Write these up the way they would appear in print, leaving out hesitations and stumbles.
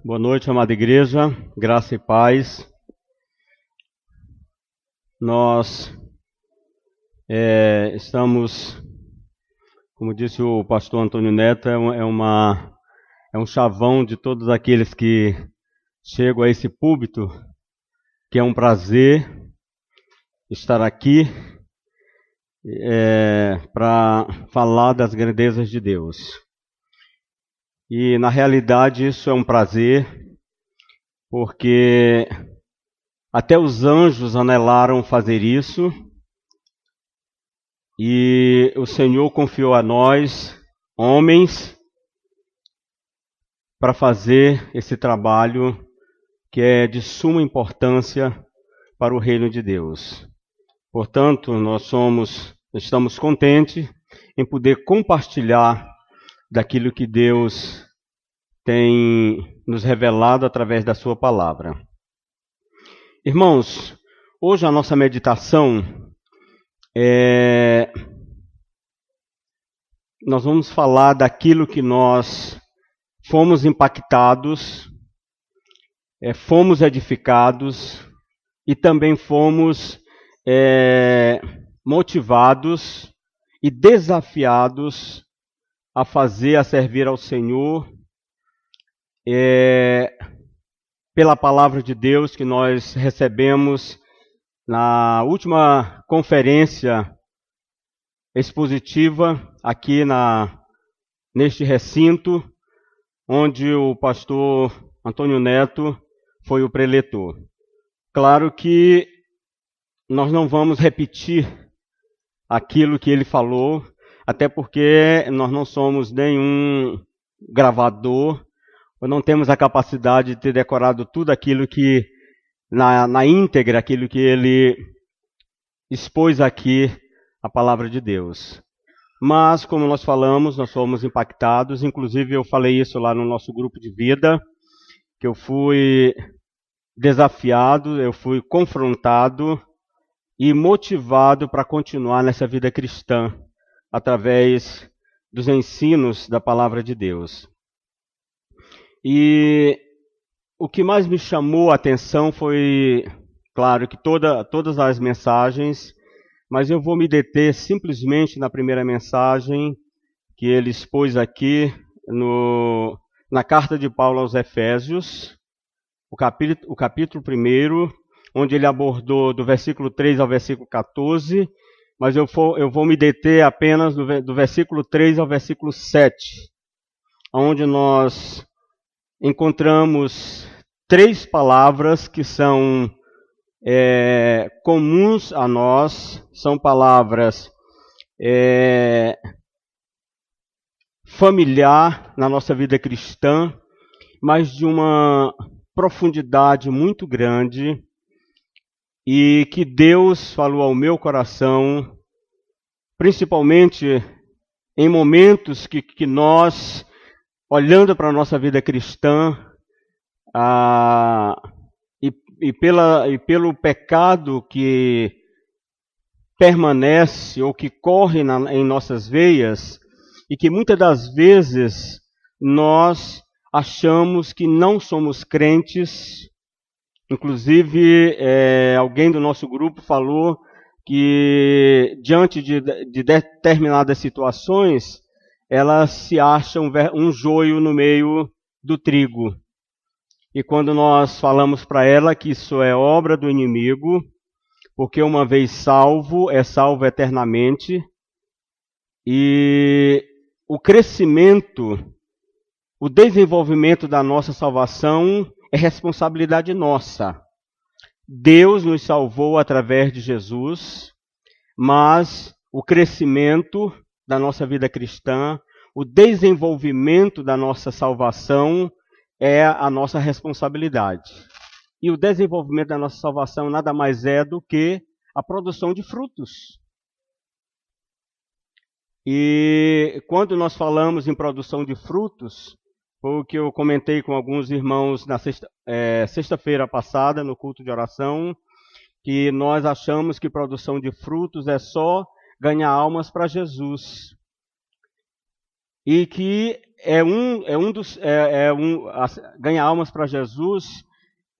Boa noite, amada igreja, graça e paz. Nós estamos, como disse o pastor Antônio Neto, é um chavão de todos aqueles que chegam a esse púlpito, que é um prazer estar aqui para falar das grandezas de Deus. E, na realidade, isso é um prazer, porque até os anjos anelaram fazer isso, e o Senhor confiou a nós, homens, para fazer esse trabalho que é de suma importância para o reino de Deus. Portanto, estamos contentes em poder compartilhar daquilo que Deus tem nos revelado através da sua palavra. Irmãos, hoje a nossa meditação nós vamos falar daquilo que nós fomos impactados, fomos edificados e também fomos motivados e desafiados a fazer, a servir ao Senhor, pela palavra de Deus que nós recebemos na última conferência expositiva aqui neste recinto, onde o pastor Antônio Neto foi o preletor. Claro que nós não vamos repetir aquilo que ele falou, até porque nós não somos nenhum gravador, ou não temos a capacidade de ter decorado tudo aquilo que, na íntegra, aquilo que ele expôs aqui, a palavra de Deus. Mas, como nós falamos, nós fomos impactados, inclusive eu falei isso lá no nosso grupo de vida, que eu fui desafiado, eu fui confrontado e motivado para continuar nessa vida cristã, através dos ensinos da palavra de Deus. E o que mais me chamou a atenção foi, claro, que todas as mensagens, mas eu vou me deter simplesmente na primeira mensagem que ele expôs aqui na carta de Paulo aos Efésios, o capítulo 1, onde ele abordou do versículo 3 ao versículo 14, mas eu vou me deter apenas do versículo 3 ao versículo 7, onde nós encontramos 3 palavras que são comuns a nós, são palavras familiar na nossa vida cristã, mas de uma profundidade muito grande, e que Deus falou ao meu coração, principalmente em momentos que nós, olhando para a nossa vida cristã, e pelo pecado que permanece ou que corre em nossas veias, e que muitas das vezes nós achamos que não somos crentes. Inclusive, alguém do nosso grupo falou que, diante de determinadas situações, elas se acham um joio no meio do trigo. E quando nós falamos para ela que isso é obra do inimigo, porque uma vez salvo, é salvo eternamente, e o crescimento, o desenvolvimento da nossa salvação é responsabilidade nossa. Deus nos salvou através de Jesus, mas o crescimento da nossa vida cristã, o desenvolvimento da nossa salvação é a nossa responsabilidade. E o desenvolvimento da nossa salvação nada mais é do que a produção de frutos. E quando nós falamos em produção de frutos, foi o que eu comentei com alguns irmãos na sexta-feira passada, no culto de oração, que nós achamos que produção de frutos é só ganhar almas para Jesus. E que ganhar almas para Jesus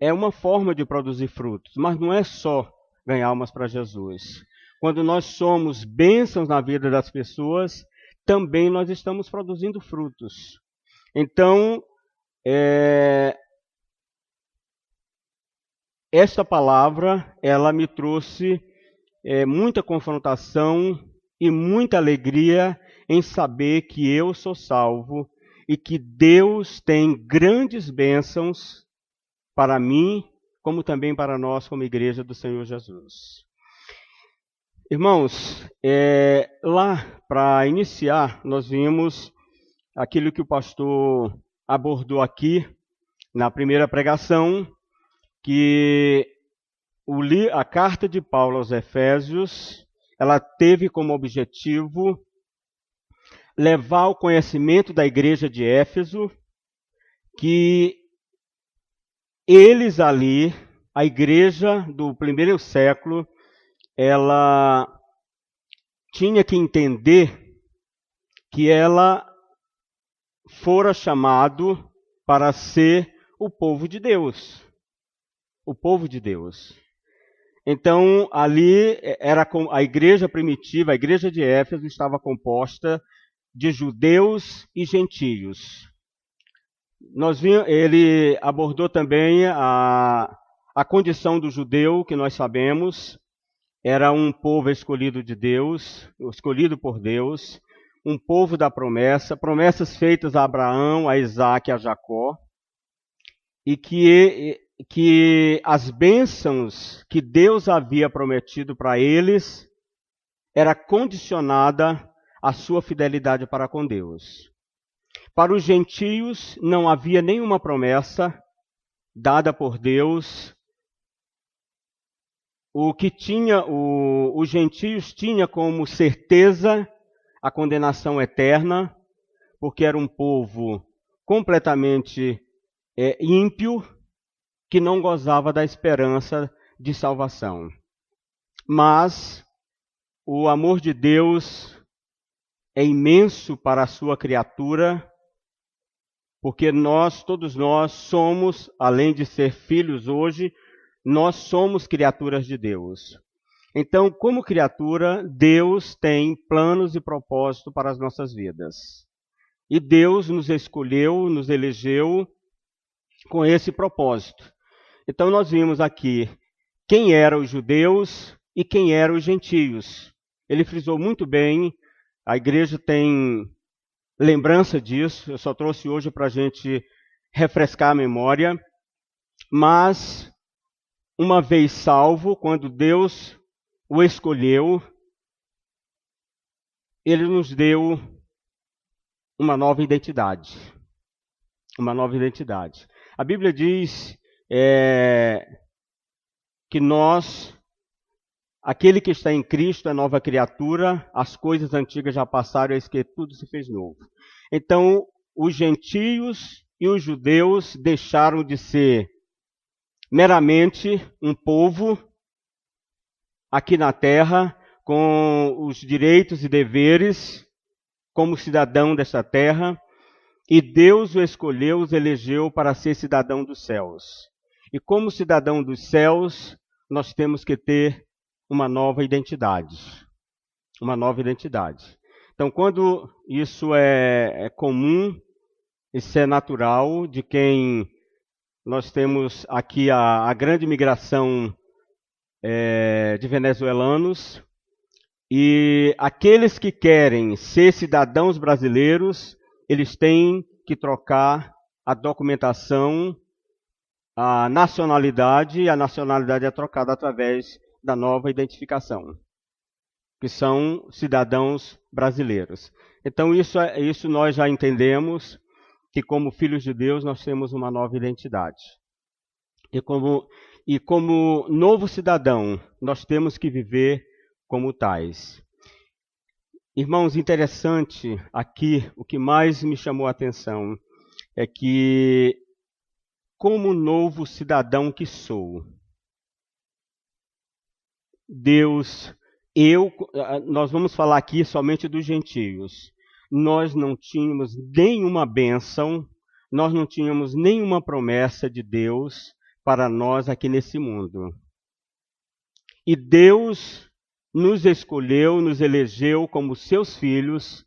é uma forma de produzir frutos, mas não é só ganhar almas para Jesus. Quando nós somos bênçãos na vida das pessoas, também nós estamos produzindo frutos. Então, esta palavra, ela me trouxe muita confrontação e muita alegria em saber que eu sou salvo e que Deus tem grandes bênçãos para mim, como também para nós como igreja do Senhor Jesus. Irmãos, lá para iniciar, nós vimos aquilo que o pastor abordou aqui na primeira pregação, que a carta de Paulo aos Efésios, ela teve como objetivo levar ao conhecimento da igreja de Éfeso que eles ali, a igreja do primeiro século, ela tinha que entender que ela fora chamado para ser o povo de Deus. O povo de Deus. Então, ali era a igreja primitiva, a igreja de Éfeso estava composta de judeus e gentios. Ele abordou também a condição do judeu, que nós sabemos, era um povo escolhido de Deus, escolhido por Deus, um povo da promessa, promessas feitas a Abraão, a Isaac e a Jacó, e que as bênçãos que Deus havia prometido para eles era condicionada à sua fidelidade para com Deus. Para os gentios não havia nenhuma promessa dada por Deus. O que os gentios tinham como certeza a condenação eterna, porque era um povo completamente ímpio, que não gozava da esperança de salvação. Mas o amor de Deus é imenso para a sua criatura, porque todos nós somos, além de ser filhos hoje, nós somos criaturas de Deus. Então, como criatura, Deus tem planos e propósito para as nossas vidas. E Deus nos escolheu, nos elegeu com esse propósito. Então, nós vimos aqui quem eram os judeus e quem eram os gentios. Ele frisou muito bem, a igreja tem lembrança disso, eu só trouxe hoje para a gente refrescar a memória, mas uma vez salvo, quando Deus o escolheu, Ele nos deu uma nova identidade. Uma nova identidade. A Bíblia diz que aquele que está em Cristo é nova criatura, as coisas antigas já passaram, eis que tudo se fez novo. Então, os gentios e os judeus deixaram de ser meramente um povo aqui na terra, com os direitos e deveres como cidadão desta terra, e Deus o escolheu, os elegeu para ser cidadão dos céus. E como cidadão dos céus, nós temos que ter uma nova identidade. Uma nova identidade. Então, quando isso é comum, isso é natural, de quem nós temos aqui a grande migração de venezuelanos, e aqueles que querem ser cidadãos brasileiros, eles têm que trocar a documentação, a nacionalidade, e a nacionalidade é trocada através da nova identificação, que são cidadãos brasileiros. Então, isso nós já entendemos, que como filhos de Deus nós temos uma nova identidade. E como novo cidadão, nós temos que viver como tais. Irmãos, interessante aqui, o que mais me chamou a atenção é que, como novo cidadão que sou, nós vamos falar aqui somente dos gentios, nós não tínhamos nenhuma bênção, nós não tínhamos nenhuma promessa de Deus para nós aqui nesse mundo. E Deus nos escolheu, nos elegeu como seus filhos,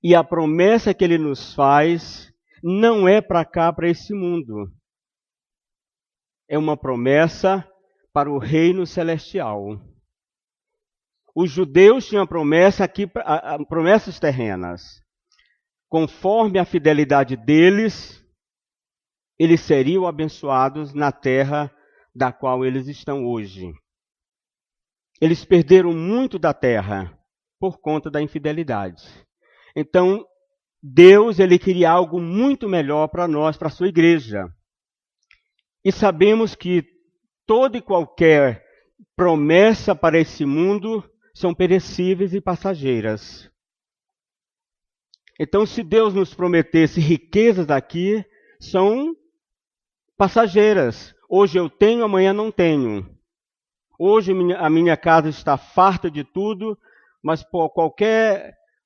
e a promessa que Ele nos faz não é para cá, para esse mundo. É uma promessa para o reino celestial. Os judeus tinham promessa aqui, promessas terrenas. Conforme a fidelidade deles, eles seriam abençoados na terra da qual eles estão hoje. Eles perderam muito da terra por conta da infidelidade. Então, Deus, Ele queria algo muito melhor para nós, para a sua igreja. E sabemos que toda e qualquer promessa para esse mundo são perecíveis e passageiras. Então, se Deus nos prometesse riquezas aqui, são passageiras. Hoje eu tenho, amanhã não tenho. Hoje a minha casa está farta de tudo, mas por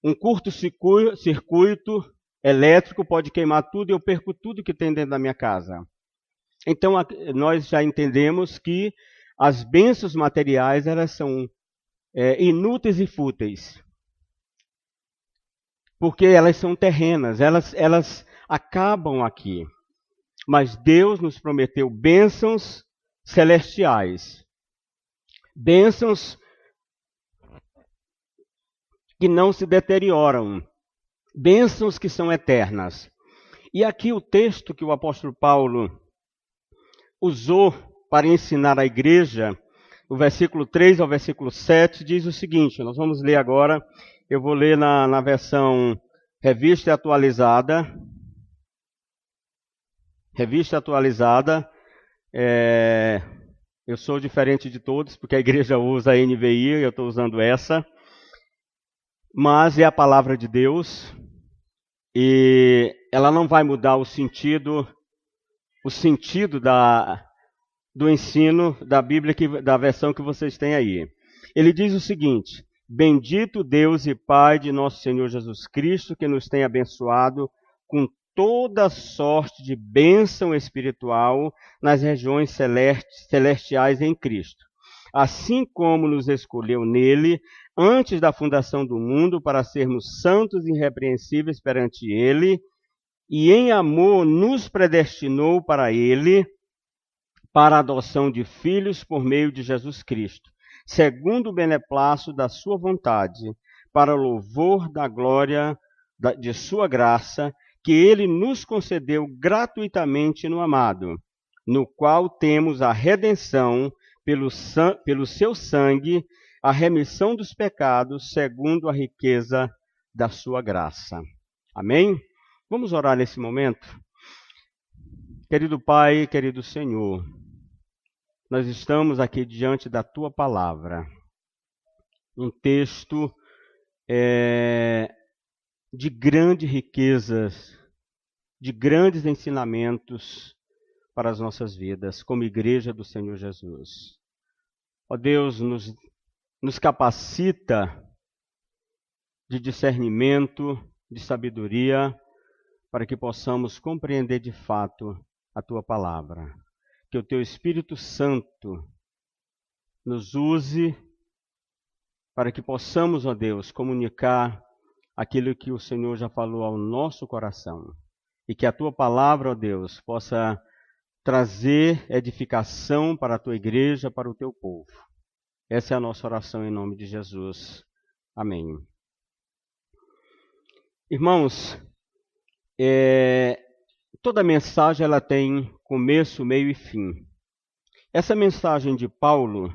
um curto-circuito elétrico pode queimar tudo e eu perco tudo que tem dentro da minha casa. Então, nós já entendemos que as bênçãos materiais, elas são inúteis e fúteis. Porque elas são terrenas, elas acabam aqui. Mas Deus nos prometeu bênçãos celestiais. Bênçãos que não se deterioram. Bênçãos que são eternas. E aqui o texto que o apóstolo Paulo usou para ensinar a igreja, o versículo 3 ao versículo 7, diz o seguinte, nós vamos ler agora, eu vou ler na versão Revista e Atualizada. Revista Atualizada, eu sou diferente de todos, porque a igreja usa a NVI, eu estou usando essa, mas é a palavra de Deus, e ela não vai mudar o sentido do ensino da Bíblia, da versão que vocês têm aí. Ele diz o seguinte: bendito Deus e Pai de nosso Senhor Jesus Cristo, que nos tem abençoado com toda sorte de bênção espiritual nas regiões celestiais em Cristo. Assim como nos escolheu nele, antes da fundação do mundo, para sermos santos e irrepreensíveis perante ele, e em amor nos predestinou para ele, para a adoção de filhos por meio de Jesus Cristo, segundo o beneplácito da sua vontade, para o louvor da glória de sua graça, que ele nos concedeu gratuitamente no amado, no qual temos a redenção pelo seu sangue, a remissão dos pecados, segundo a riqueza da sua graça. Amém? Vamos orar nesse momento? Querido Pai, querido Senhor, nós estamos aqui diante da Tua Palavra, um texto de grandes riquezas, de grandes ensinamentos para as nossas vidas, como Igreja do Senhor Jesus. Ó Deus, nos capacita de discernimento, de sabedoria, para que possamos compreender de fato a Tua Palavra. Que o Teu Espírito Santo nos use para que possamos, ó Deus, comunicar aquilo que o Senhor já falou ao nosso coração. E que a Tua Palavra, ó Deus, possa trazer edificação para a Tua igreja, para o Teu povo. Essa é a nossa oração em nome de Jesus. Amém. Irmãos, toda mensagem ela tem começo, meio e fim. Essa mensagem de Paulo,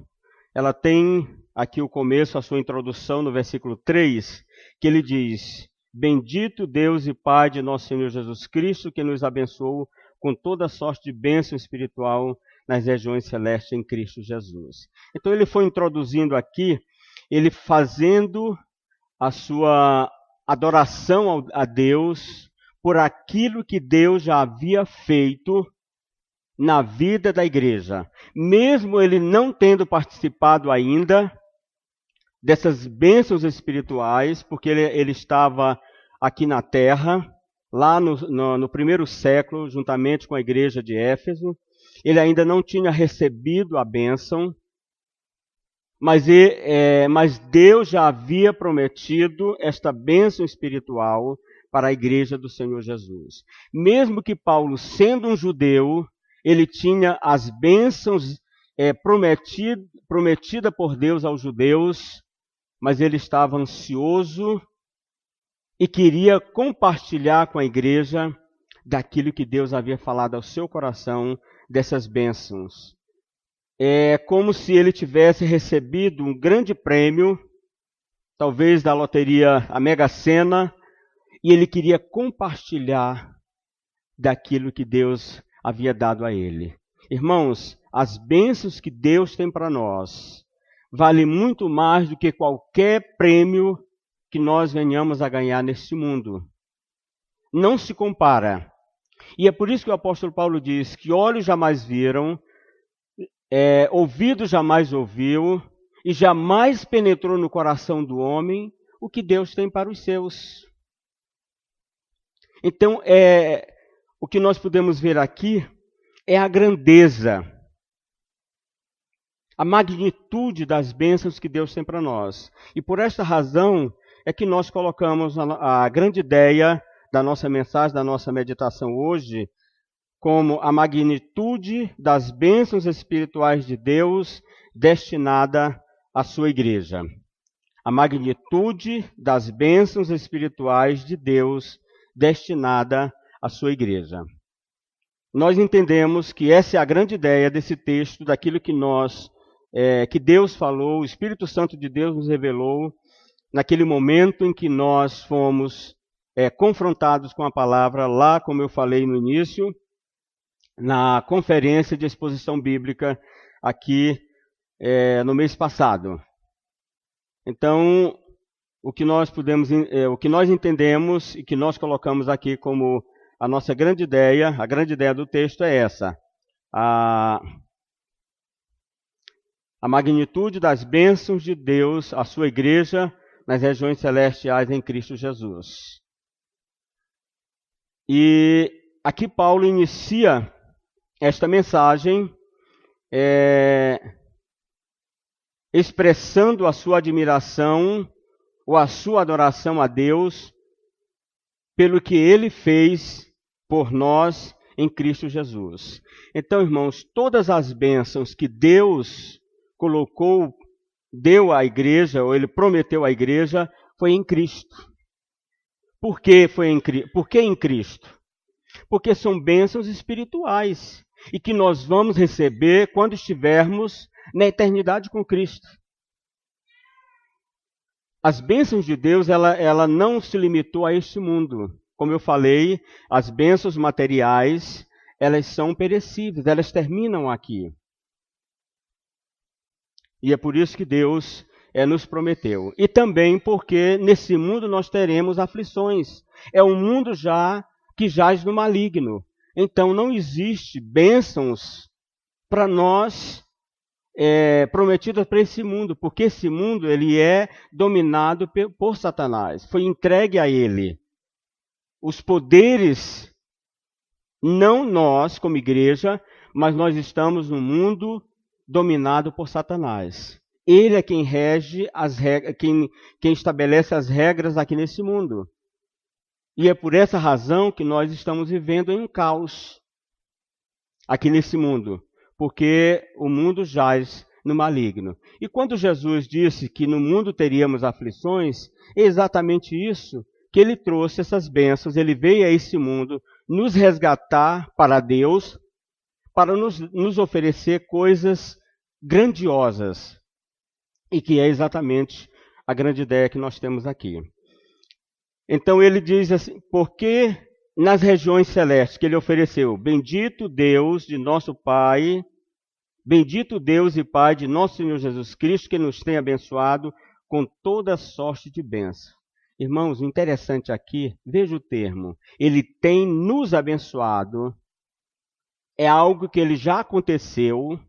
ela tem aqui o começo, a sua introdução no versículo 3, que ele diz: bendito Deus e Pai de nosso Senhor Jesus Cristo, que nos abençoou com toda sorte de bênção espiritual nas regiões celestes em Cristo Jesus. Então ele foi introduzindo aqui, ele fazendo a sua adoração a Deus por aquilo que Deus já havia feito na vida da igreja. Mesmo ele não tendo participado ainda dessas bênçãos espirituais, porque ele estava aqui na terra, lá no primeiro século, juntamente com a igreja de Éfeso. Ele ainda não tinha recebido a bênção, mas Deus já havia prometido esta bênção espiritual para a igreja do Senhor Jesus. Mesmo que Paulo, sendo um judeu, ele tinha as bênçãos prometida por Deus aos judeus, mas ele estava ansioso e queria compartilhar com a igreja daquilo que Deus havia falado ao seu coração, dessas bênçãos. É como se ele tivesse recebido um grande prêmio, talvez da loteria, a Mega Sena, e ele queria compartilhar daquilo que Deus havia dado a ele. Irmãos, as bênçãos que Deus tem para nós valem muito mais do que qualquer prêmio que nós venhamos a ganhar neste mundo. Não se compara. E é por isso que o apóstolo Paulo diz que olhos jamais viram, ouvido jamais ouviu, e jamais penetrou no coração do homem o que Deus tem para os seus. Então, o que nós podemos ver aqui é a grandeza, a magnitude das bênçãos que Deus tem para nós. E por esta razão é que nós colocamos a grande ideia da nossa mensagem, da nossa meditação hoje, como a magnitude das bênçãos espirituais de Deus destinada à sua igreja. A magnitude das bênçãos espirituais de Deus destinada à sua igreja. Nós entendemos que essa é a grande ideia desse texto, daquilo que Deus falou, o Espírito Santo de Deus nos revelou, naquele momento em que nós fomos confrontados com a palavra, lá, como eu falei no início, na conferência de exposição bíblica aqui no mês passado. Então, o que nós entendemos e que nós colocamos aqui como a nossa grande ideia, a grande ideia do texto é essa: a magnitude das bênçãos de Deus à sua igreja nas regiões celestiais em Cristo Jesus. E aqui Paulo inicia esta mensagem expressando a sua admiração ou a sua adoração a Deus pelo que Ele fez por nós em Cristo Jesus. Então, irmãos, todas as bênçãos que Deus deu à igreja, ou Ele prometeu à igreja, foi em Cristo. Por que em Cristo? Porque são bênçãos espirituais e que nós vamos receber quando estivermos na eternidade com Cristo. As bênçãos de Deus, ela não se limitou a este mundo. Como eu falei, as bênçãos materiais, elas são perecíveis, elas terminam aqui. E é por isso que Deus nos prometeu. E também porque nesse mundo nós teremos aflições. É um mundo que jaz no maligno. Então não existe bênçãos para nós prometidas para esse mundo, porque esse mundo ele é dominado por Satanás. Foi entregue a ele. Os poderes, não nós como igreja, mas nós estamos num mundo dominado por Satanás. Ele é quem rege as regras, quem estabelece as regras aqui nesse mundo. E é por essa razão que nós estamos vivendo em um caos aqui nesse mundo, porque o mundo jaz no maligno. E quando Jesus disse que no mundo teríamos aflições, é exatamente isso que ele trouxe, essas bênçãos. Ele veio a esse mundo nos resgatar para Deus, para nos oferecer coisas grandiosas, e que é exatamente a grande ideia que nós temos aqui. Então ele diz assim: porque nas regiões celestes que ele ofereceu, bendito Deus de nosso Pai, bendito Deus e Pai de nosso Senhor Jesus Cristo, que nos tem abençoado com toda sorte de bênção. Irmãos, o interessante aqui, veja o termo, ele tem nos abençoado, é algo que ele já aconteceu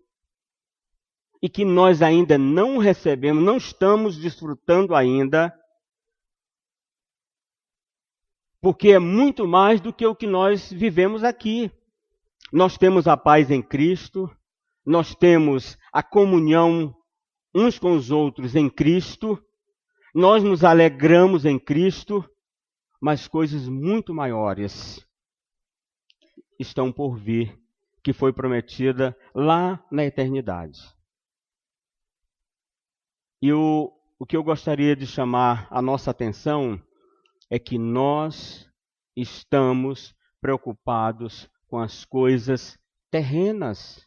e que nós ainda não recebemos, não estamos desfrutando ainda. porque é muito mais do que o que nós vivemos aqui. Nós temos a paz em Cristo, nós temos a comunhão uns com os outros em Cristo, nós nos alegramos em Cristo, mas coisas muito maiores estão por vir, que foi prometida lá na eternidade. E o que eu gostaria de chamar a nossa atenção é que nós estamos preocupados com as coisas terrenas.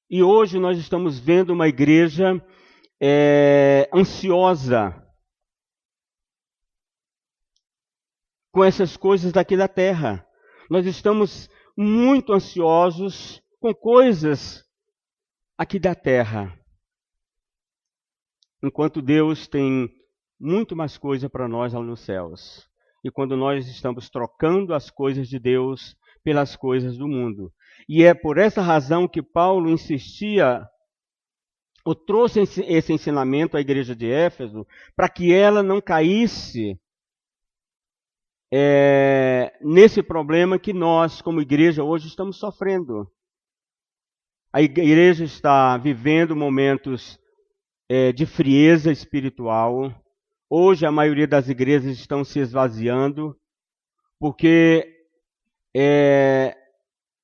E hoje nós estamos vendo uma igreja ansiosa com essas coisas daqui da terra. Nós estamos muito ansiosos com coisas aqui da terra, enquanto Deus tem muito mais coisa para nós lá nos céus. E quando nós estamos trocando as coisas de Deus pelas coisas do mundo. E é por essa razão que Paulo insistia, ou trouxe esse ensinamento à igreja de Éfeso, para que ela não caísse nesse problema que nós, como igreja, hoje estamos sofrendo. A igreja está vivendo momentos de frieza espiritual. Hoje a maioria das igrejas estão se esvaziando, porque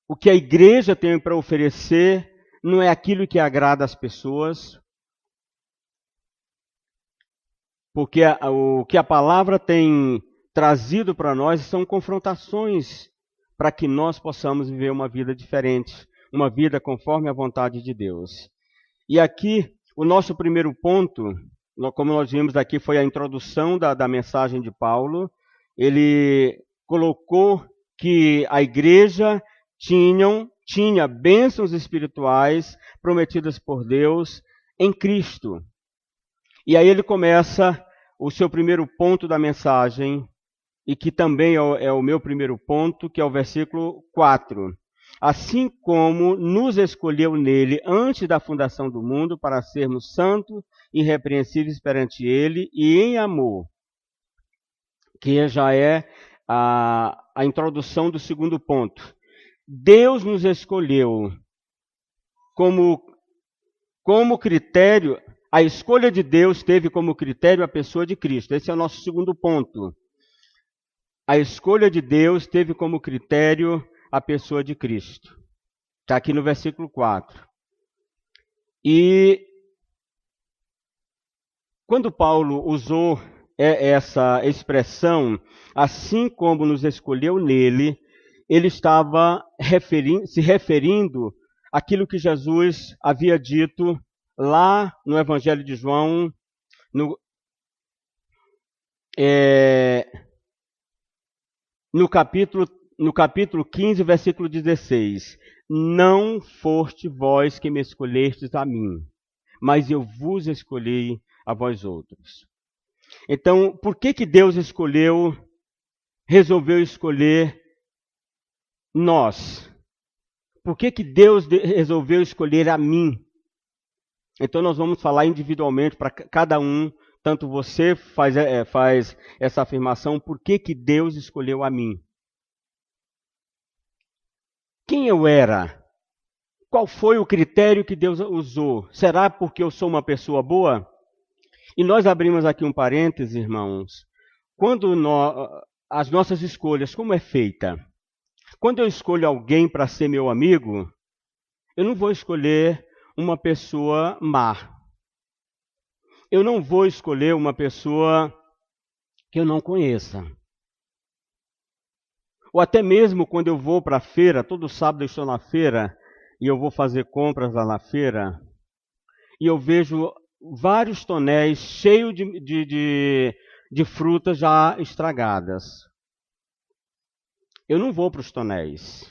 o que a igreja tem para oferecer não é aquilo que agrada as pessoas, porque o que a palavra tem trazido para nós são confrontações para que nós possamos viver uma vida diferente, uma vida conforme a vontade de Deus. E aqui, o nosso primeiro ponto, como nós vimos aqui, foi a introdução da mensagem de Paulo. Ele colocou que a igreja tinha bênçãos espirituais prometidas por Deus em Cristo. E aí ele começa o seu primeiro ponto da mensagem, e que também é o meu primeiro ponto, que é o versículo 4. Assim como nos escolheu nele antes da fundação do mundo para sermos santos e irrepreensíveis perante ele e em amor, que já é a introdução do segundo ponto. Deus nos escolheu como critério, a escolha de Deus teve como critério a pessoa de Cristo. Esse é o nosso segundo ponto. A escolha de Deus teve como critério a pessoa de Cristo. Está aqui no versículo 4. E quando Paulo usou essa expressão, assim como nos escolheu nele, ele estava se referindo àquilo que Jesus havia dito lá no Evangelho de João, no capítulo 15, versículo 16. Não foste vós que me escolhestes a mim, mas eu vos escolhi a vós outros. Então, por que Deus resolveu escolher nós? Por que Deus resolveu escolher a mim? Então nós vamos falar individualmente para cada um, tanto você faz essa afirmação, por que Deus escolheu a mim? Quem eu era? Qual foi o critério que Deus usou? Será porque eu sou uma pessoa boa? E nós abrimos aqui um parêntese, irmãos. Quando as nossas escolhas, como é feita? Quando eu escolho alguém para ser meu amigo, eu não vou escolher uma pessoa má. Eu não vou escolher uma pessoa que eu não conheça. Ou até mesmo quando eu vou para a feira, todo sábado eu estou na feira, e eu vou fazer compras lá na feira, e eu vejo vários tonéis cheios de frutas já estragadas. Eu não vou para os tonéis.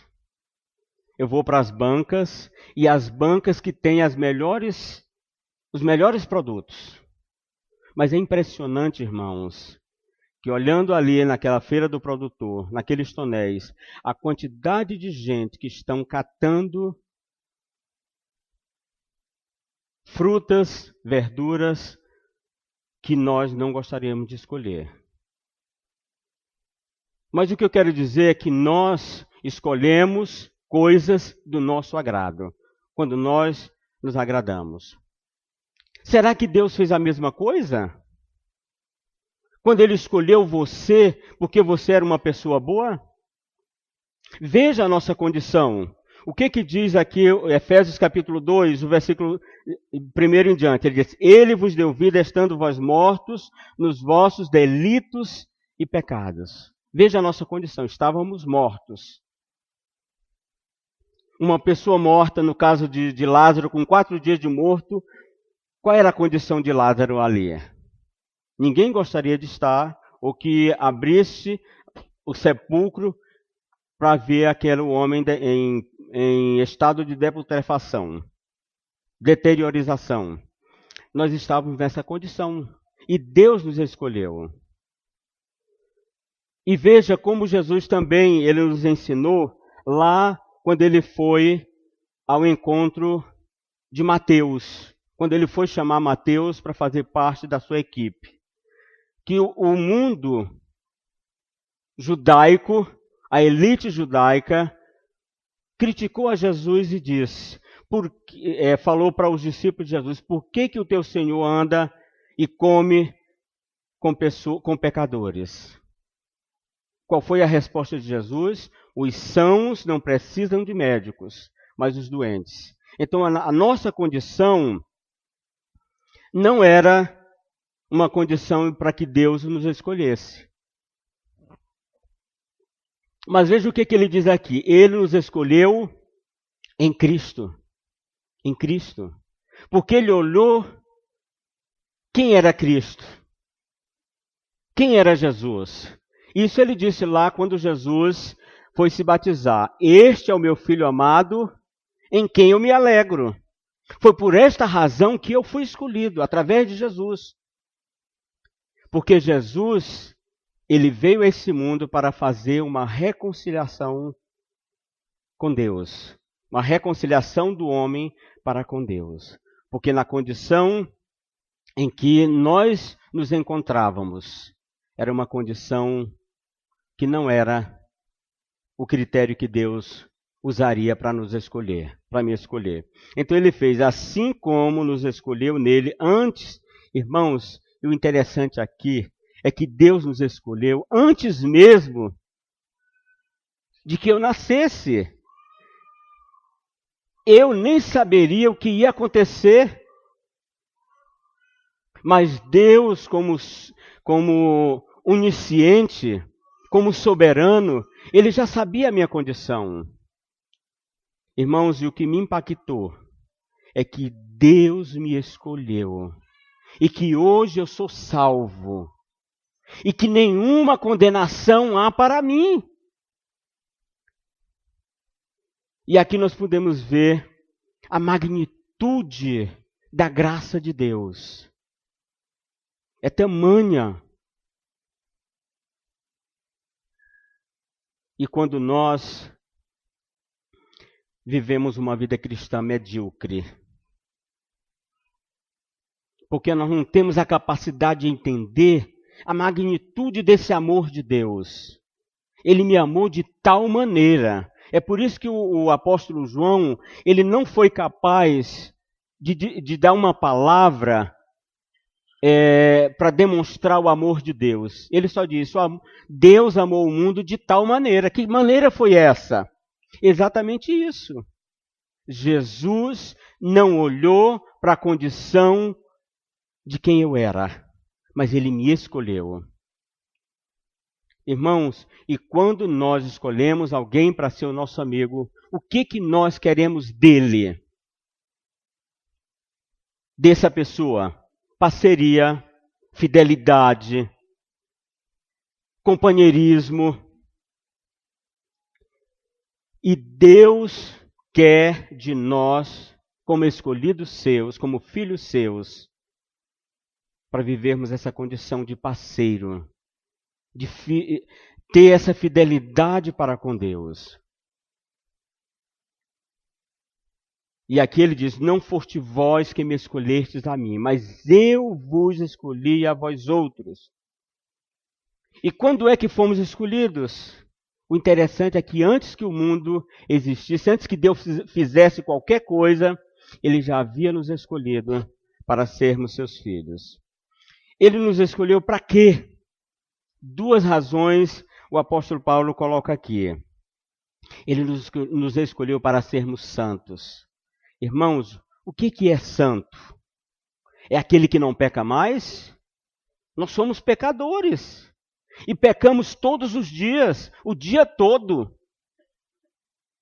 Eu vou para as bancas, e as bancas que têm os melhores produtos. Mas é impressionante, irmãos, que olhando ali naquela feira do produtor, naqueles tonéis, a quantidade de gente que estão catando frutas, verduras que nós não gostaríamos de escolher. Mas o que eu quero dizer é que nós escolhemos coisas do nosso agrado, quando nós nos agradamos. Será que Deus fez a mesma coisa? Quando Ele escolheu você porque você era uma pessoa boa? Veja a nossa condição. O que diz aqui Efésios capítulo 2, o versículo 1 em diante? Ele diz: Ele vos deu vida estando vós mortos nos vossos delitos e pecados. Veja a nossa condição, estávamos mortos. Uma pessoa morta, no caso de Lázaro, com 4 dias de morto, qual era a condição de Lázaro ali? Ninguém gostaria de estar, ou que abrisse o sepulcro para ver aquele homem em estado de putrefação, deteriorização. Nós estávamos nessa condição e Deus nos escolheu. E veja como Jesus também, ele nos ensinou lá quando ele foi ao encontro de Mateus, quando ele foi chamar Mateus para fazer parte da sua equipe. Que o mundo judaico, a elite judaica, criticou a Jesus e disse, falou para os discípulos de Jesus: por que o teu Senhor anda e come com pecadores? Qual foi a resposta de Jesus? Os sãos não precisam de médicos, mas os doentes. Então a nossa condição não era uma condição para que Deus nos escolhesse. Mas veja o que ele diz aqui. Ele nos escolheu em Cristo. Em Cristo. Porque ele olhou quem era Cristo. Quem era Jesus? Isso ele disse lá quando Jesus foi se batizar. Este é o meu filho amado, em quem eu me alegro. Foi por esta razão que eu fui escolhido, através de Jesus. Porque Jesus, ele veio a esse mundo para fazer uma reconciliação com Deus. Uma reconciliação do homem para com Deus. Porque na condição em que nós nos encontrávamos, era uma condição que não era o critério que Deus usaria para nos escolher, para me escolher. Então ele fez assim como nos escolheu nele antes. Irmãos, e o interessante aqui é que Deus nos escolheu antes mesmo de que eu nascesse. Eu nem saberia o que ia acontecer, mas Deus, como onisciente, como soberano, ele já sabia a minha condição. Irmãos, e o que me impactou é que Deus me escolheu e que hoje eu sou salvo e que nenhuma condenação há para mim. E aqui nós podemos ver a magnitude da graça de Deus. É tamanha. E quando nós vivemos uma vida cristã medíocre, porque nós não temos a capacidade de entender a magnitude desse amor de Deus. Ele me amou de tal maneira. É por isso que o apóstolo João, ele não foi capaz de dar uma palavra para demonstrar o amor de Deus. Ele só disse: Deus amou o mundo de tal maneira. Que maneira foi essa? Exatamente isso. Jesus não olhou para a condição de quem eu era, mas ele me escolheu. Irmãos, e quando nós escolhemos alguém para ser o nosso amigo, o que nós queremos dele? Dessa pessoa? Parceria, fidelidade, companheirismo. E Deus quer de nós, como escolhidos seus, como filhos seus, para vivermos essa condição de parceiro, de ter essa fidelidade para com Deus. E aqui ele diz: não foste vós que me escolhestes a mim, mas eu vos escolhi a vós outros. E quando é que fomos escolhidos? O interessante é que antes que o mundo existisse, antes que Deus fizesse qualquer coisa, Ele já havia nos escolhido para sermos seus filhos. Ele nos escolheu para quê? Duas razões o apóstolo Paulo coloca aqui. Ele nos escolheu para sermos santos. Irmãos, o que é santo? É aquele que não peca mais? Nós somos pecadores. E pecamos todos os dias, o dia todo.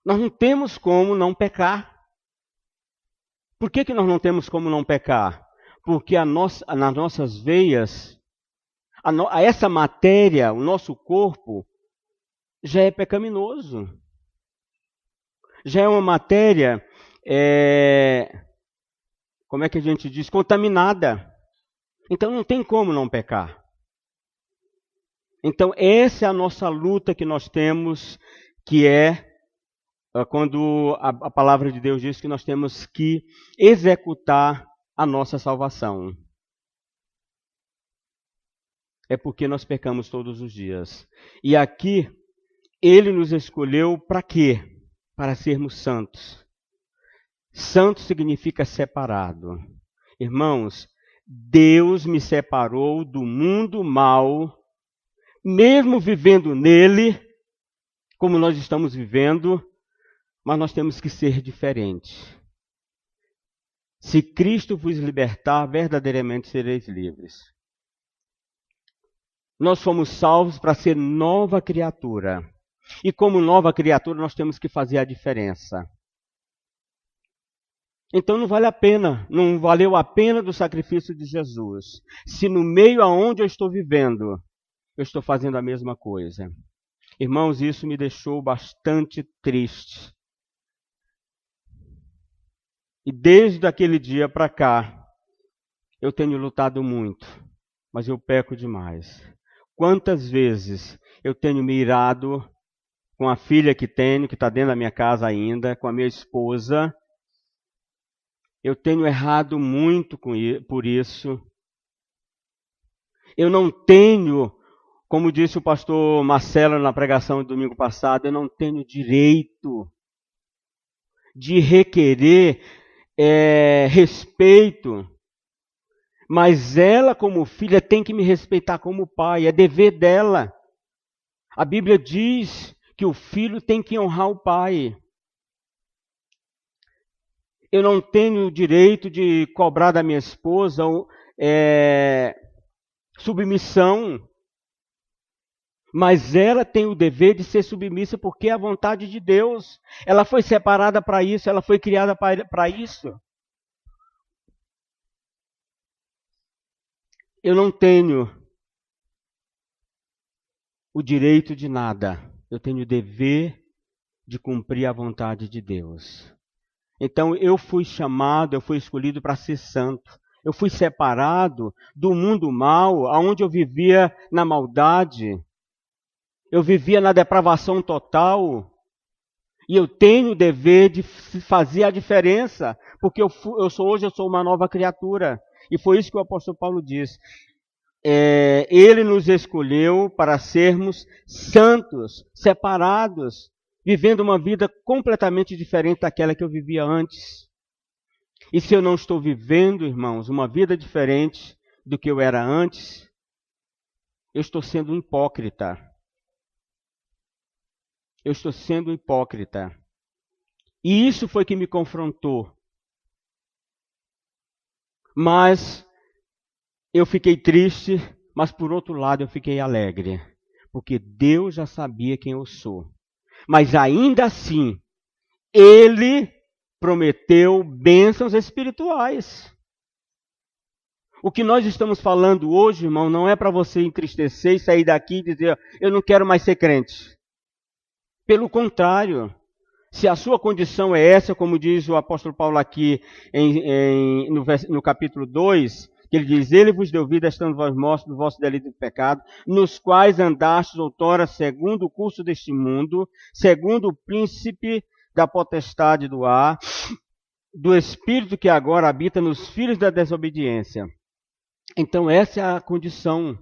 Nós não temos como não pecar. Por que nós não temos como não pecar? Porque nas nossas veias, essa matéria, o nosso corpo, já é pecaminoso. Já é uma matéria, como é que a gente diz? Contaminada. Então não tem como não pecar. Então essa é a nossa luta que nós temos, que é quando a palavra de Deus diz que nós temos que executar a nossa salvação. É porque nós pecamos todos os dias. E aqui, Ele nos escolheu para quê? Para sermos santos. Santo significa separado. Irmãos, Deus me separou do mundo mau, mesmo vivendo nele, como nós estamos vivendo, mas nós temos que ser diferentes. Se Cristo vos libertar, verdadeiramente sereis livres. Nós fomos salvos para ser nova criatura. E como nova criatura, nós temos que fazer a diferença. Então não vale a pena, não valeu a pena do sacrifício de Jesus. Se no meio aonde eu estou vivendo, eu estou fazendo a mesma coisa. Irmãos, isso me deixou bastante triste. E desde aquele dia para cá, eu tenho lutado muito, mas eu peco demais. Quantas vezes eu tenho me irado com a filha que tenho, que está dentro da minha casa ainda, com a minha esposa. Eu tenho errado muito por isso. Eu não tenho, como disse o pastor Marcelo na pregação do domingo passado, eu não tenho direito de requerer respeito. Mas ela, como filha, tem que me respeitar como pai, é dever dela. A Bíblia diz que o filho tem que honrar o pai. Eu não tenho o direito de cobrar da minha esposa submissão, mas ela tem o dever de ser submissa porque é a vontade de Deus. Ela foi separada para isso, ela foi criada para isso. Eu não tenho o direito de nada. Eu tenho o dever de cumprir a vontade de Deus. Então eu fui chamado, eu fui escolhido para ser santo. Eu fui separado do mundo mau, onde eu vivia na maldade. Eu vivia na depravação total. E eu tenho o dever de fazer a diferença, porque hoje eu sou uma nova criatura. E foi isso que o apóstolo Paulo diz. Ele nos escolheu para sermos santos, separados, vivendo uma vida completamente diferente daquela que eu vivia antes. E se eu não estou vivendo, irmãos, uma vida diferente do que eu era antes, eu estou sendo um hipócrita. Eu estou sendo um hipócrita. E isso foi que me confrontou. Mas eu fiquei triste, mas por outro lado eu fiquei alegre. Porque Deus já sabia quem eu sou. Mas ainda assim, Ele prometeu bênçãos espirituais. O que nós estamos falando hoje, irmão, não é para você entristecer e sair daqui e dizer, eu não quero mais ser crente. Pelo contrário, se a sua condição é essa, como diz o apóstolo Paulo aqui no capítulo 2, que ele diz, ele vos deu vida estando vós mortos do vosso delito e pecado, nos quais andastes outrora segundo o curso deste mundo, segundo o príncipe da potestade do ar, do espírito que agora habita nos filhos da desobediência. Então essa é a condição.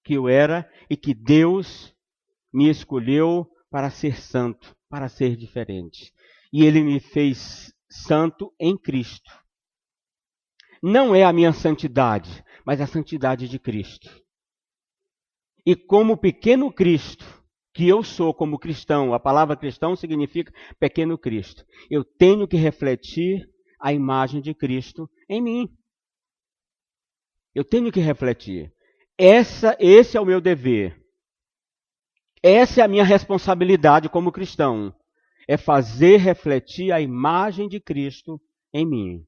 que eu era e que Deus me escolheu para ser santo, para ser diferente. E Ele me fez santo em Cristo. Não é a minha santidade, mas a santidade de Cristo. E como pequeno Cristo, que eu sou como cristão, a palavra cristão significa pequeno Cristo, eu tenho que refletir a imagem de Cristo em mim. Eu tenho que refletir. Esse é o meu dever. Essa é a minha responsabilidade como cristão. É fazer refletir a imagem de Cristo em mim.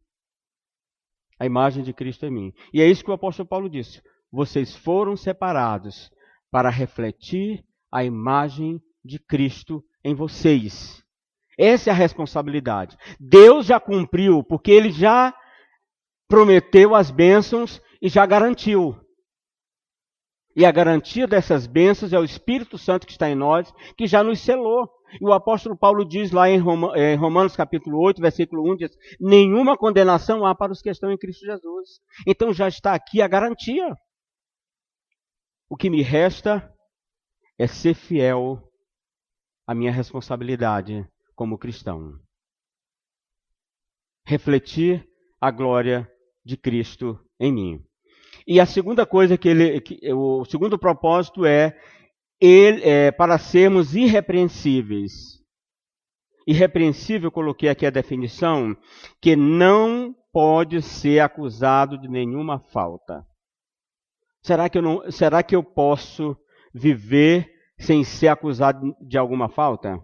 A imagem de Cristo em mim. E é isso que o apóstolo Paulo disse. Vocês foram separados para refletir a imagem de Cristo em vocês. Essa é a responsabilidade. Deus já cumpriu, porque Ele já prometeu as bênçãos e já garantiu. E a garantia dessas bênçãos é o Espírito Santo que está em nós, que já nos selou. E o apóstolo Paulo diz lá em Romanos capítulo 8, versículo 1, diz, nenhuma condenação há para os que estão em Cristo Jesus. Então já está aqui a garantia. O que me resta é ser fiel à minha responsabilidade como cristão. Refletir a glória de Cristo em mim. E a segunda coisa o segundo propósito é para sermos irrepreensíveis. Irrepreensível, eu coloquei aqui a definição, que não pode ser acusado de nenhuma falta. Será que eu posso viver sem ser acusado de alguma falta?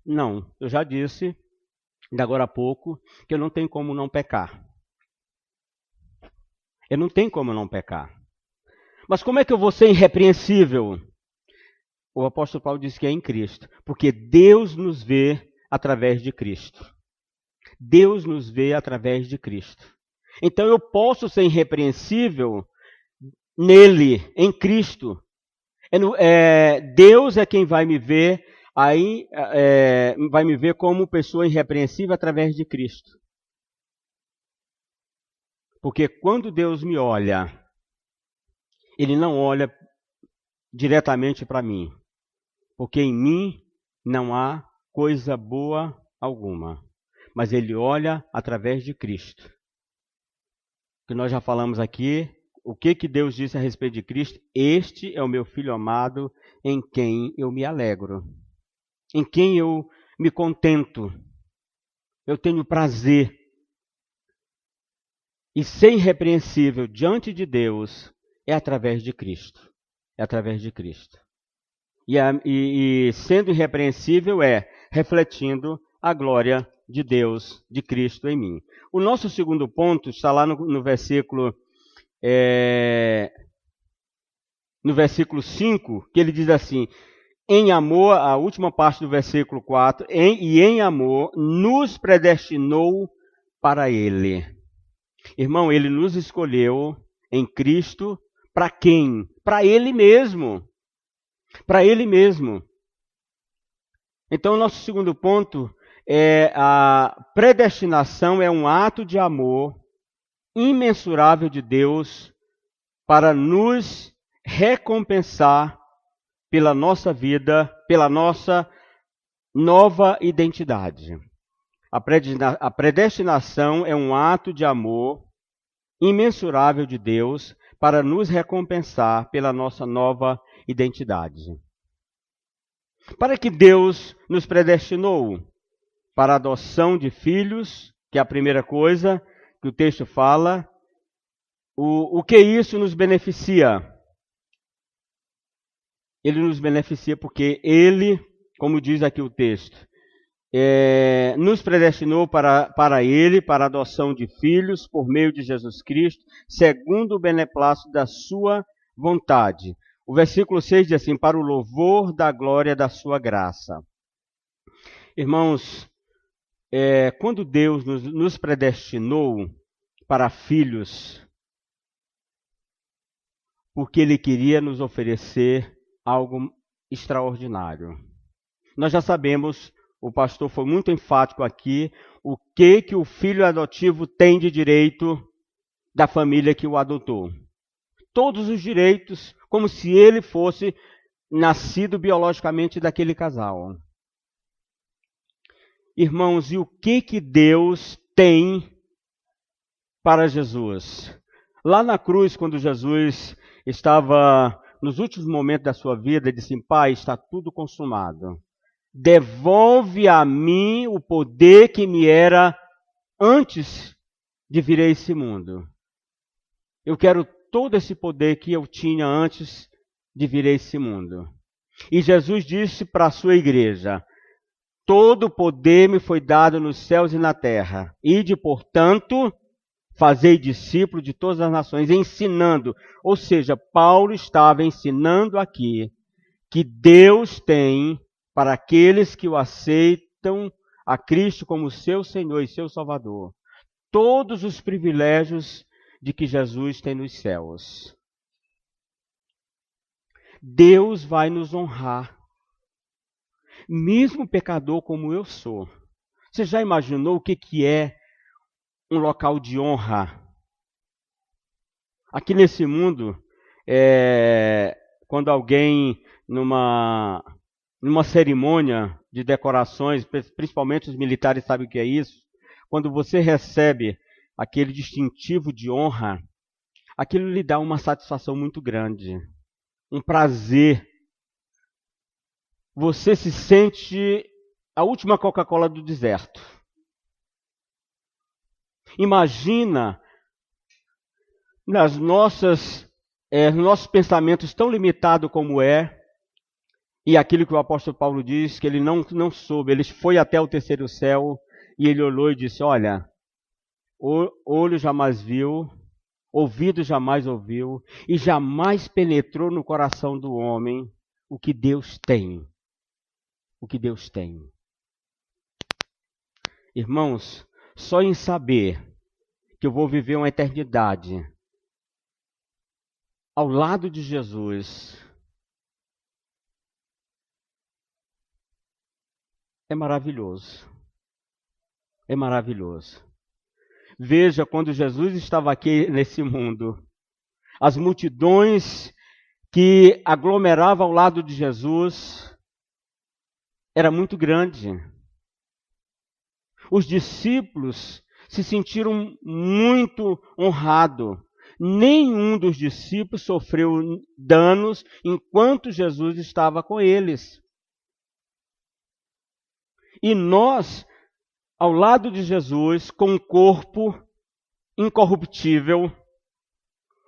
Não, eu já disse, de agora a pouco, que eu não tenho como não pecar. Eu não tenho como não pecar. Mas como é que eu vou ser irrepreensível? O apóstolo Paulo diz que é em Cristo. Porque Deus nos vê através de Cristo. Deus nos vê através de Cristo. Então eu posso ser irrepreensível nele, em Cristo. Deus é quem vai me ver, vai me ver como pessoa irrepreensível através de Cristo. Porque quando Deus me olha, Ele não olha diretamente para mim. Porque em mim não há coisa boa alguma. Mas Ele olha através de Cristo. Que nós já falamos aqui, o que Deus disse a respeito de Cristo? Este é o meu Filho amado, em quem eu me alegro. Em quem eu me contento. Eu tenho prazer. E ser irrepreensível diante de Deus é através de Cristo. É através de Cristo. E sendo irrepreensível é refletindo a glória de Deus, de Cristo em mim. O nosso segundo ponto está lá no versículo 5, que ele diz assim, em amor, a última parte do versículo 4, em amor nos predestinou para Ele. Irmão, Ele nos escolheu em Cristo para quem? Para Ele mesmo. Para Ele mesmo. Então, o nosso segundo ponto é a predestinação é um ato de amor imensurável de Deus para nos recompensar pela nossa vida, pela nossa nova identidade. A predestinação é um ato de amor imensurável de Deus para nos recompensar pela nossa nova identidade. Para que Deus nos predestinou? Para a adoção de filhos, que é a primeira coisa que o texto fala. O que isso nos beneficia? Ele nos beneficia porque Ele, como diz aqui o texto, nos predestinou para Ele, para a adoção de filhos, por meio de Jesus Cristo, segundo o beneplácito da sua vontade. O versículo 6 diz assim, para o louvor da glória da sua graça. Irmãos, quando Deus nos predestinou para filhos, porque Ele queria nos oferecer algo extraordinário. Nós já sabemos, o pastor foi muito enfático aqui, o que o filho adotivo tem de direito da família que o adotou. todos os direitos, como se ele fosse nascido biologicamente daquele casal. Irmãos, e o que Deus tem para Jesus? Lá na cruz, quando Jesus estava nos últimos momentos da sua vida, ele disse: Pai, está tudo consumado. Devolve a mim o poder que me era antes de vir a esse mundo. Eu quero todo esse poder que eu tinha antes de vir a esse mundo. E Jesus disse para a sua igreja: todo o poder me foi dado nos céus e na terra. Ide, portanto, fazei discípulos de todas as nações, ensinando. Ou seja, Paulo estava ensinando aqui que Deus tem para aqueles que o aceitam a Cristo como seu Senhor e seu Salvador todos os privilégios de que Jesus tem nos céus. Deus vai nos honrar, mesmo pecador como eu sou. Você já imaginou o que é um local de honra? Aqui nesse mundo, quando alguém, numa cerimônia de decorações, principalmente os militares sabem o que é isso, quando você recebe aquele distintivo de honra, aquilo lhe dá uma satisfação muito grande, um prazer. Você se sente a última Coca-Cola do deserto. Imagina nos nossos pensamentos tão limitados como e aquilo que o apóstolo Paulo diz, que ele não soube, ele foi até o terceiro céu e ele olhou e disse: olha, olho jamais viu, ouvido jamais ouviu e jamais penetrou no coração do homem o que Deus tem. O que Deus tem. Irmãos, só em saber que eu vou viver uma eternidade ao lado de Jesus é maravilhoso. É maravilhoso. Veja, quando Jesus estava aqui nesse mundo, as multidões que aglomeravam ao lado de Jesus era muito grande. Os discípulos se sentiram muito honrados. Nenhum dos discípulos sofreu danos enquanto Jesus estava com eles. E nós, ao lado de Jesus, com um corpo incorruptível,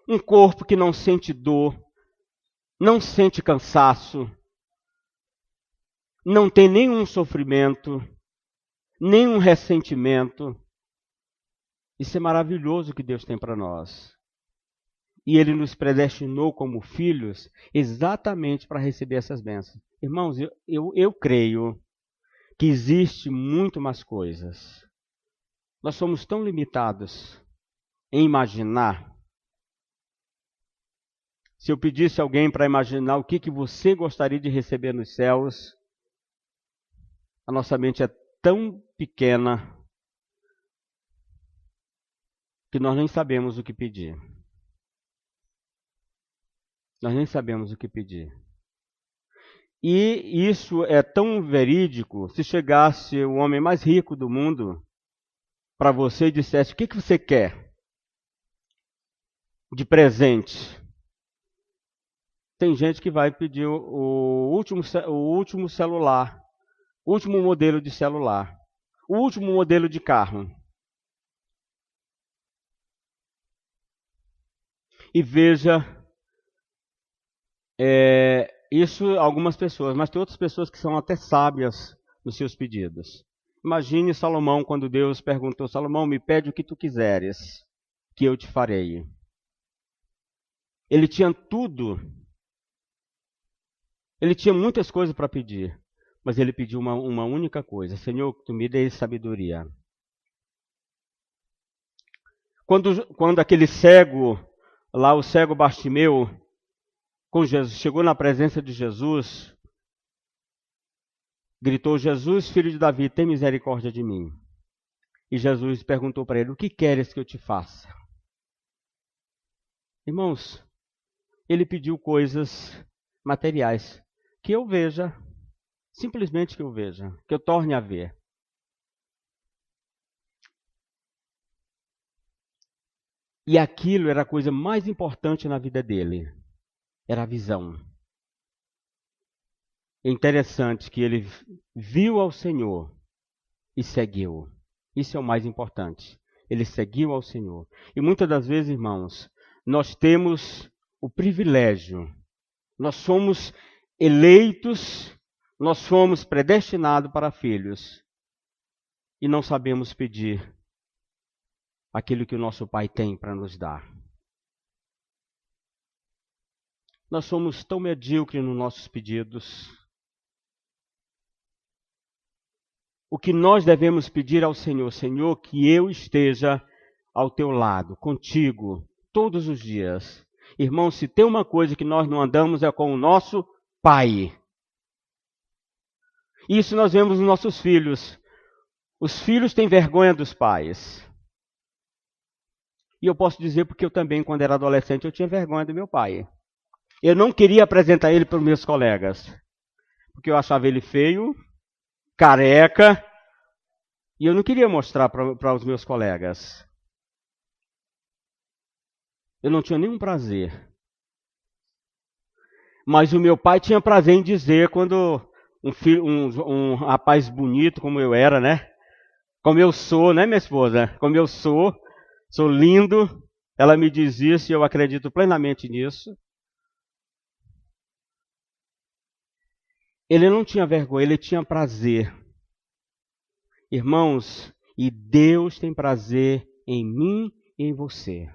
um corpo que não sente dor, não sente cansaço, não tem nenhum sofrimento, nenhum ressentimento. Isso é maravilhoso que Deus tem para nós. E Ele nos predestinou como filhos exatamente para receber essas bênçãos. Irmãos, eu creio que existe muito mais coisas. Nós somos tão limitados em imaginar. Se eu pedisse a alguém para imaginar o que você gostaria de receber nos céus, a nossa mente é tão pequena que nós nem sabemos o que pedir. Nós nem sabemos o que pedir. E isso é tão verídico, se chegasse o homem mais rico do mundo para você e dissesse: o que você quer de presente? Tem gente que vai pedir o último celular, o último modelo de celular, o último modelo de carro. E veja, isso algumas pessoas, mas tem outras pessoas que são até sábias nos seus pedidos. Imagine Salomão, quando Deus perguntou: Salomão, me pede o que tu quiseres, que eu te farei. Ele tinha tudo. Ele tinha muitas coisas para pedir, mas ele pediu uma única coisa: Senhor, que tu me dê sabedoria. Quando aquele cego, lá o cego Bartimeu, com Jesus, chegou na presença de Jesus, gritou: Jesus, filho de Davi, tem misericórdia de mim. E Jesus perguntou para ele: o que queres que eu te faça? Irmãos, ele pediu coisas materiais que eu veja, simplesmente que eu veja, que eu torne a ver. E aquilo era a coisa mais importante na vida dele, era a visão. É interessante que ele viu ao Senhor e seguiu. Isso é o mais importante. Ele seguiu ao Senhor. E muitas das vezes, irmãos, nós temos o privilégio, nós somos eleitos, nós somos predestinados para filhos e não sabemos pedir aquilo que o nosso Pai tem para nos dar. Nós somos tão medíocres nos nossos pedidos. O que nós devemos pedir ao Senhor, Senhor, que eu esteja ao teu lado, contigo, todos os dias. Irmão, se tem uma coisa que nós não andamos é com o nosso Pai. Isso nós vemos nos nossos filhos. Os filhos têm vergonha dos pais. E eu posso dizer porque eu também, quando era adolescente, eu tinha vergonha do meu pai. Eu não queria apresentar ele para os meus colegas, porque eu achava ele feio, careca, e eu não queria mostrar para os meus colegas. Eu não tinha nenhum prazer. Mas o meu pai tinha prazer em dizer quando um rapaz bonito como eu era, né? Como eu sou, né, minha esposa? Como eu sou lindo. Ela me diz isso e eu acredito plenamente nisso. Ele não tinha vergonha, ele tinha prazer. Irmãos, e Deus tem prazer em mim e em você.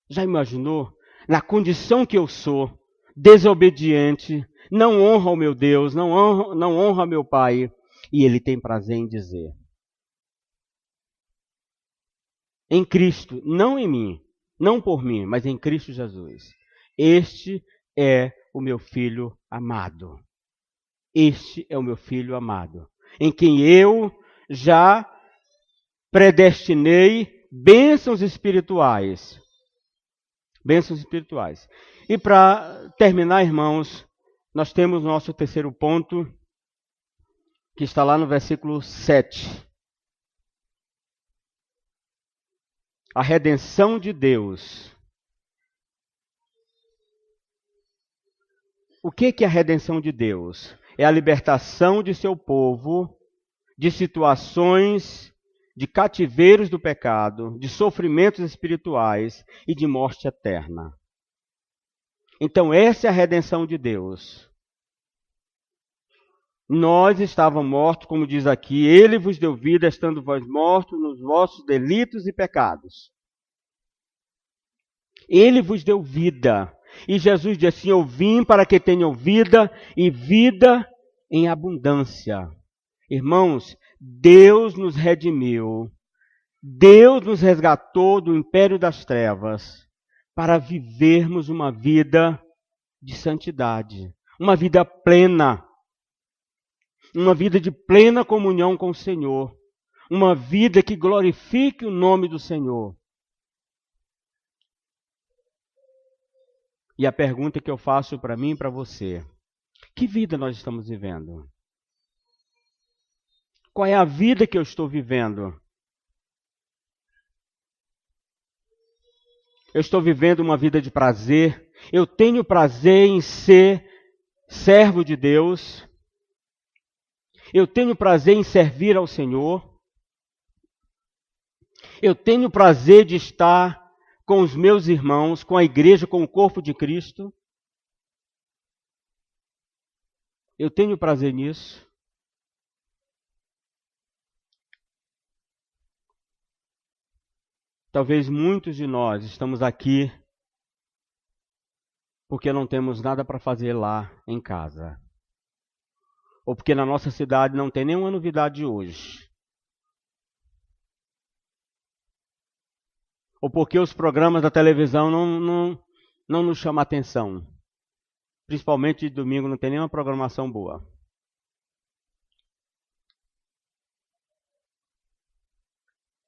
Já imaginou? Na condição que eu sou, desobediente, não honra o meu Deus, não honra meu Pai, e Ele tem prazer em dizer. Em Cristo, não em mim, não por mim, mas em Cristo Jesus. Este é o meu filho amado. Este é o meu filho amado, em quem eu já predestinei bênçãos espirituais. Bênçãos espirituais. E para terminar, irmãos, nós temos nosso terceiro ponto, que está lá no versículo 7. A redenção de Deus. O que é a redenção de Deus? É a libertação de seu povo de situações de cativeiros do pecado, de sofrimentos espirituais e de morte eterna. Então, essa é a redenção de Deus. Nós estávamos mortos, como diz aqui, Ele vos deu vida, estando vós mortos nos vossos delitos e pecados. Ele vos deu vida. E Jesus disse assim, eu vim para que tenham vida e vida em abundância. Irmãos, Deus nos redimiu. Deus nos resgatou do império das trevas para vivermos uma vida de santidade, uma vida plena, uma vida de plena comunhão com o Senhor, uma vida que glorifique o nome do Senhor. E a pergunta que eu faço para mim e para você, que vida nós estamos vivendo? Qual é a vida que eu estou vivendo? Eu estou vivendo uma vida de prazer. Eu tenho prazer em ser servo de Deus. Eu tenho prazer em servir ao Senhor. Eu tenho prazer de estar com os meus irmãos, com a igreja, com o corpo de Cristo. Eu tenho prazer nisso. Talvez muitos de nós estamos aqui porque não temos nada para fazer lá em casa. Ou porque na nossa cidade não tem nenhuma novidade hoje. Ou porque os programas da televisão não nos chamam a atenção. Principalmente de domingo não tem nenhuma programação boa.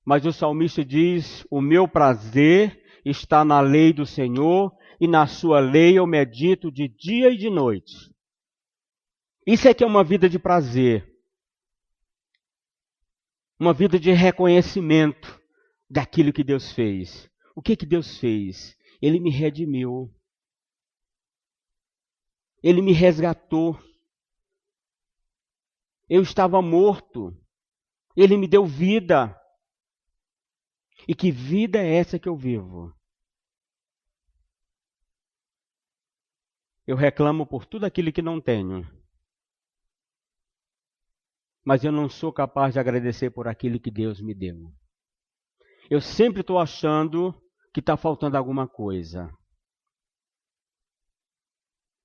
Mas o salmista diz, o meu prazer está na lei do Senhor, e na sua lei eu medito de dia e de noite. Isso é que é uma vida de prazer. Uma vida de reconhecimento daquilo que Deus fez. O que Deus fez? Ele me redimiu. Ele me resgatou. Eu estava morto. Ele me deu vida. E que vida é essa que eu vivo? Eu reclamo por tudo aquilo que não tenho. Mas eu não sou capaz de agradecer por aquilo que Deus me deu. Eu sempre estou achando que está faltando alguma coisa.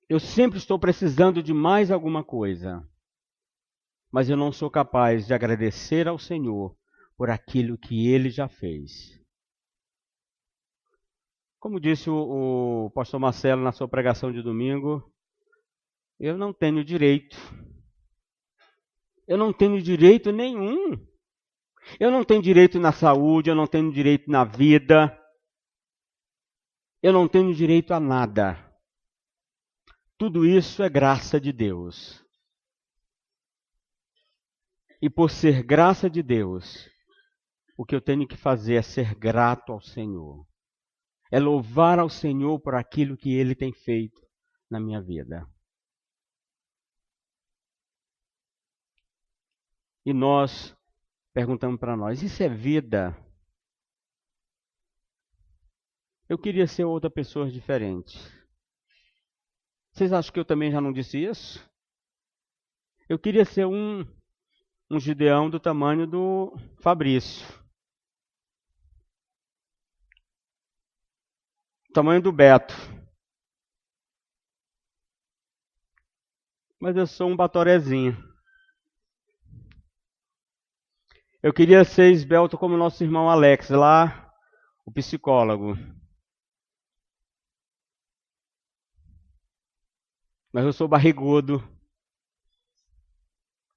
Eu sempre estou precisando de mais alguma coisa. Mas eu não sou capaz de agradecer ao Senhor por aquilo que Ele já fez. Como disse o pastor Marcelo na sua pregação de domingo, eu não tenho direito. Eu não tenho direito nenhum. Eu não tenho direito na saúde, eu não tenho direito na vida. Eu não tenho direito a nada. Tudo isso é graça de Deus. E por ser graça de Deus, o que eu tenho que fazer é ser grato ao Senhor. É louvar ao Senhor por aquilo que Ele tem feito na minha vida. E nós perguntamos para nós, isso é vida? Eu queria ser outra pessoa diferente. Vocês acham que eu também já não disse isso? Eu queria ser um Gideão do tamanho do Fabrício. Tamanho do Beto. Mas eu sou um batorezinho. Eu queria ser esbelto como nosso irmão Alex, lá, o psicólogo. Mas eu sou barrigudo,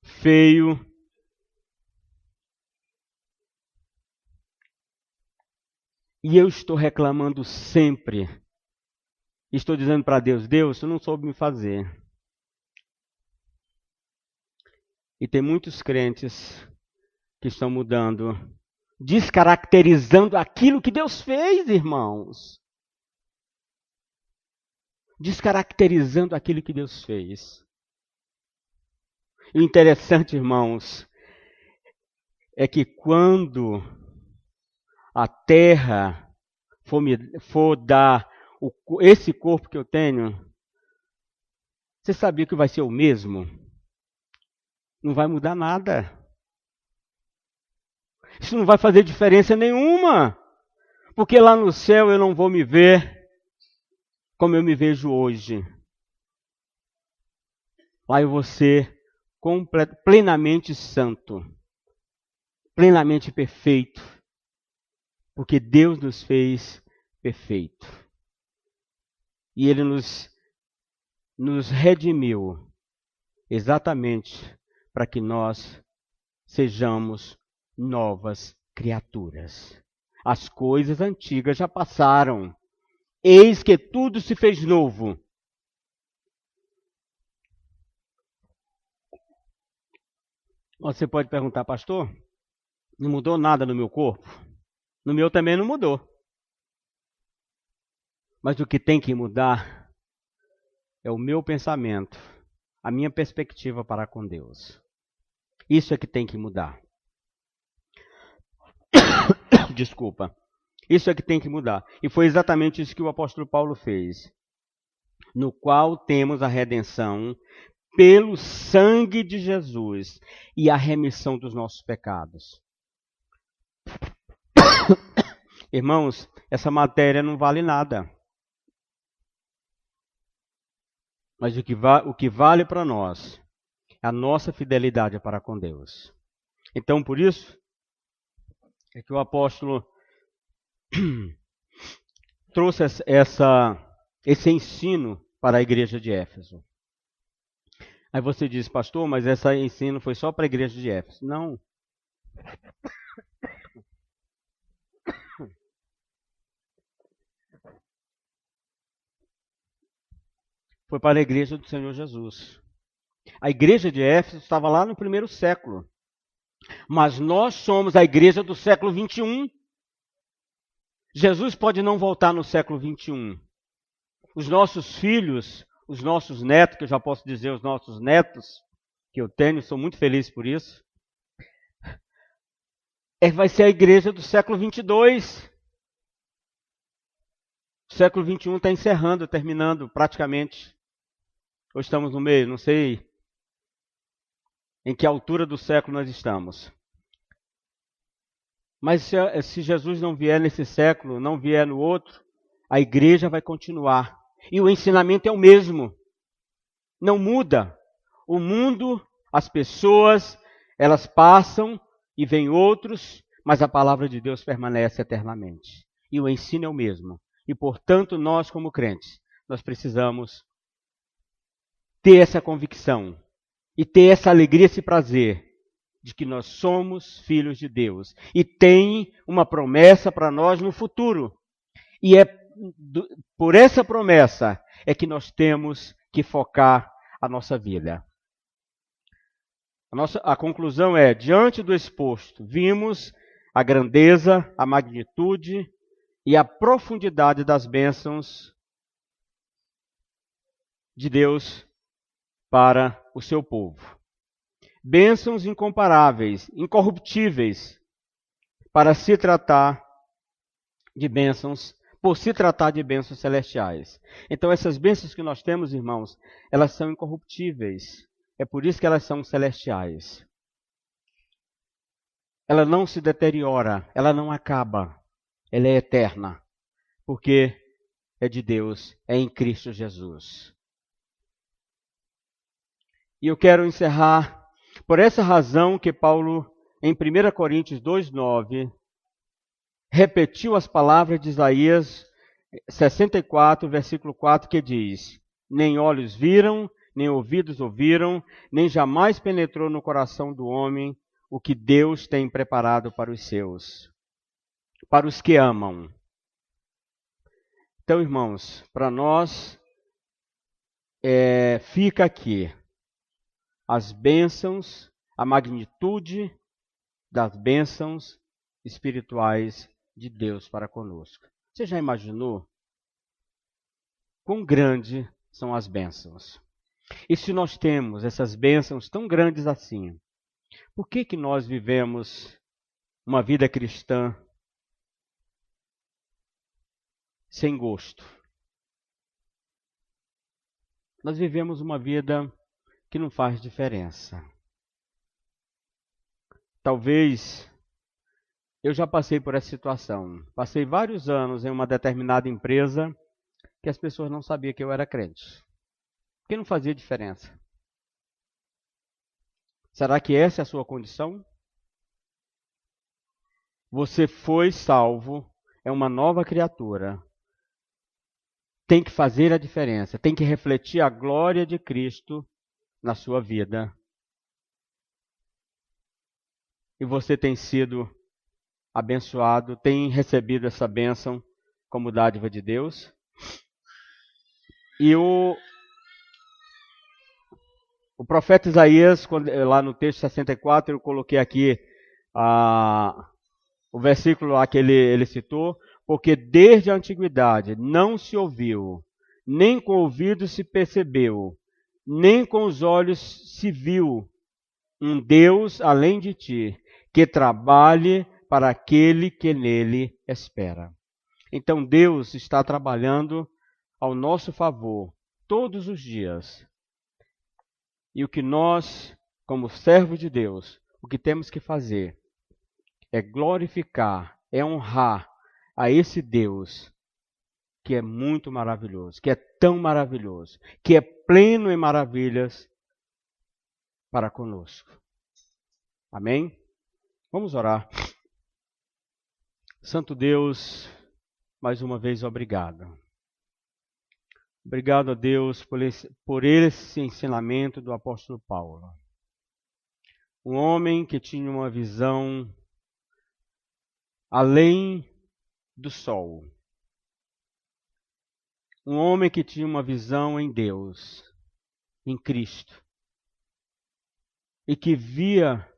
feio. E eu estou reclamando sempre. Estou dizendo para Deus, Deus, você não soube me fazer. E tem muitos crentes que estão mudando, descaracterizando aquilo que Deus fez, irmãos. Descaracterizando aquilo que Deus fez. E o interessante, irmãos, é que quando a terra for dar esse corpo que eu tenho, você sabia que vai ser o mesmo? Não vai mudar nada. Isso não vai fazer diferença nenhuma. Porque lá no céu eu não vou me ver como eu me vejo hoje. Lá eu vou ser plenamente santo. Plenamente perfeito. Porque Deus nos fez perfeito. E Ele nos redimiu exatamente para que nós sejamos novas criaturas. As coisas antigas já passaram. Eis que tudo se fez novo. Você pode perguntar, pastor, não mudou nada no meu corpo? No meu também não mudou. Mas o que tem que mudar é o meu pensamento, a minha perspectiva para com Deus. Isso é que tem que mudar. Desculpa. Isso é que tem que mudar. E foi exatamente isso que o apóstolo Paulo fez. No qual temos a redenção pelo sangue de Jesus e a remissão dos nossos pecados. Irmãos, essa matéria não vale nada. Mas o que vale para nós é a nossa fidelidade para com Deus. Então, por isso, é que o apóstolo trouxe esse ensino para a igreja de Éfeso. Aí você diz, pastor, mas esse ensino foi só para a igreja de Éfeso. Não. foi para a igreja do Senhor Jesus. A igreja de Éfeso estava lá no primeiro século. Mas nós somos a igreja do século 21. Jesus pode não voltar no século 21. Os nossos filhos, os nossos netos, que eu já posso dizer os nossos netos, que eu tenho, sou muito feliz por isso, vai ser a igreja do século 22. O século 21 está encerrando, terminando praticamente. Ou estamos no meio, não sei em que altura do século nós estamos. Mas se Jesus não vier nesse século, não vier no outro, a igreja vai continuar. E o ensinamento é o mesmo. Não muda. O mundo, as pessoas, elas passam e vêm outros, mas a palavra de Deus permanece eternamente. E o ensino é o mesmo. E, portanto, nós como crentes, nós precisamos ter essa convicção e ter essa alegria, esse prazer de que nós somos filhos de Deus. E tem uma promessa para nós no futuro. E é por essa promessa é que nós temos que focar a nossa vida. A conclusão é, diante do exposto, vimos a grandeza, a magnitude e a profundidade das bênçãos de Deus para o seu povo. Bênçãos incomparáveis, incorruptíveis, para se tratar de bênçãos, por se tratar de bênçãos celestiais. Então essas bênçãos que nós temos, irmãos, elas são incorruptíveis. É por isso que elas são celestiais. Ela não se deteriora, ela não acaba, ela é eterna, porque é de Deus, é em Cristo Jesus. E eu quero encerrar por essa razão que Paulo, em 1 Coríntios 2,9, repetiu as palavras de Isaías 64, versículo 4, que diz: nem olhos viram, nem ouvidos ouviram, nem jamais penetrou no coração do homem o que Deus tem preparado para os seus, para os que amam. Então, irmãos, para nós, fica aqui as bênçãos, a magnitude das bênçãos espirituais de Deus para conosco. Você já imaginou quão grande são as bênçãos? E se nós temos essas bênçãos tão grandes assim, por que nós vivemos uma vida cristã sem gosto? Nós vivemos uma vida que não faz diferença. Talvez eu já passei por essa situação. Passei vários anos em uma determinada empresa que as pessoas não sabiam que eu era crente. Porque não fazia diferença. Será que essa é a sua condição? Você foi salvo, é uma nova criatura. Tem que fazer a diferença, tem que refletir a glória de Cristo na sua vida. E você tem sido abençoado, tem recebido essa bênção como dádiva de Deus. E o profeta Isaías, lá no texto 64, eu coloquei aqui o versículo lá que ele citou, porque desde a antiguidade não se ouviu, nem com o ouvido se percebeu, nem com os olhos se viu um Deus além de ti, que trabalhe para aquele que nele espera. Então Deus está trabalhando ao nosso favor todos os dias. E o que nós, como servos de Deus, o que temos que fazer é glorificar, é honrar a esse Deus que é muito maravilhoso, que é tão maravilhoso, que é pleno em maravilhas para conosco. Amém? Vamos orar. Santo Deus, mais uma vez obrigado. Obrigado a Deus por esse ensinamento do apóstolo Paulo. Um homem que tinha uma visão além do sol. Um homem que tinha uma visão em Deus, em Cristo, e que via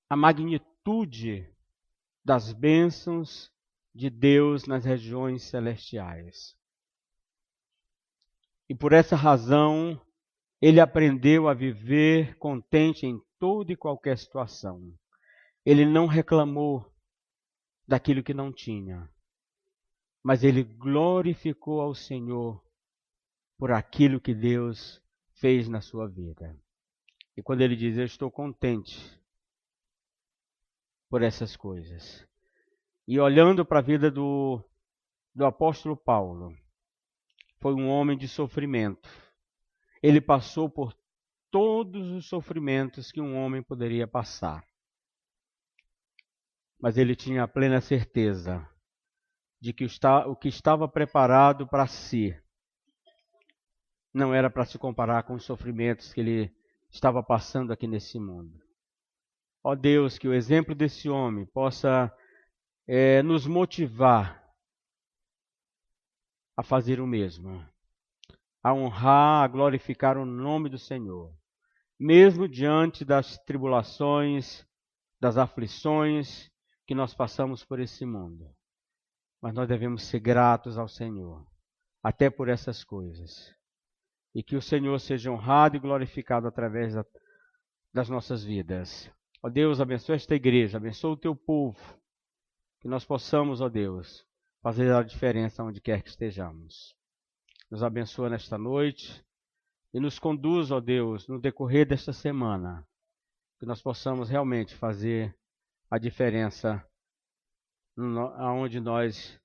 a magnitude das bênçãos de Deus nas regiões celestiais. E por essa razão, ele aprendeu a viver contente em toda e qualquer situação. Ele não reclamou daquilo que não tinha, mas ele glorificou ao Senhor por aquilo que Deus fez na sua vida. E quando ele diz, eu estou contente por essas coisas. E olhando para a vida do apóstolo Paulo, foi um homem de sofrimento. Ele passou por todos os sofrimentos que um homem poderia passar. Mas ele tinha a plena certeza de que o que estava preparado para si não era para se comparar com os sofrimentos que ele estava passando aqui nesse mundo. Ó Deus, que o exemplo desse homem possa nos motivar a fazer o mesmo, a honrar, a glorificar o nome do Senhor, mesmo diante das tribulações, das aflições que nós passamos por esse mundo. Mas nós devemos ser gratos ao Senhor, até por essas coisas. E que o Senhor seja honrado e glorificado através das nossas vidas. Ó Deus, abençoa esta igreja, abençoa o teu povo, que nós possamos, ó Deus, fazer a diferença onde quer que estejamos. Nos abençoa nesta noite e nos conduz, ó Deus, no decorrer desta semana, que nós possamos realmente fazer a diferença aonde nós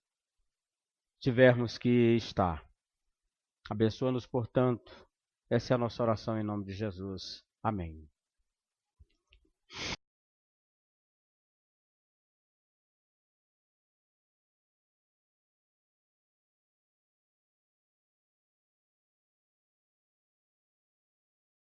tivermos que estar. Abençoa-nos, portanto. Essa é a nossa oração em nome de Jesus. Amém.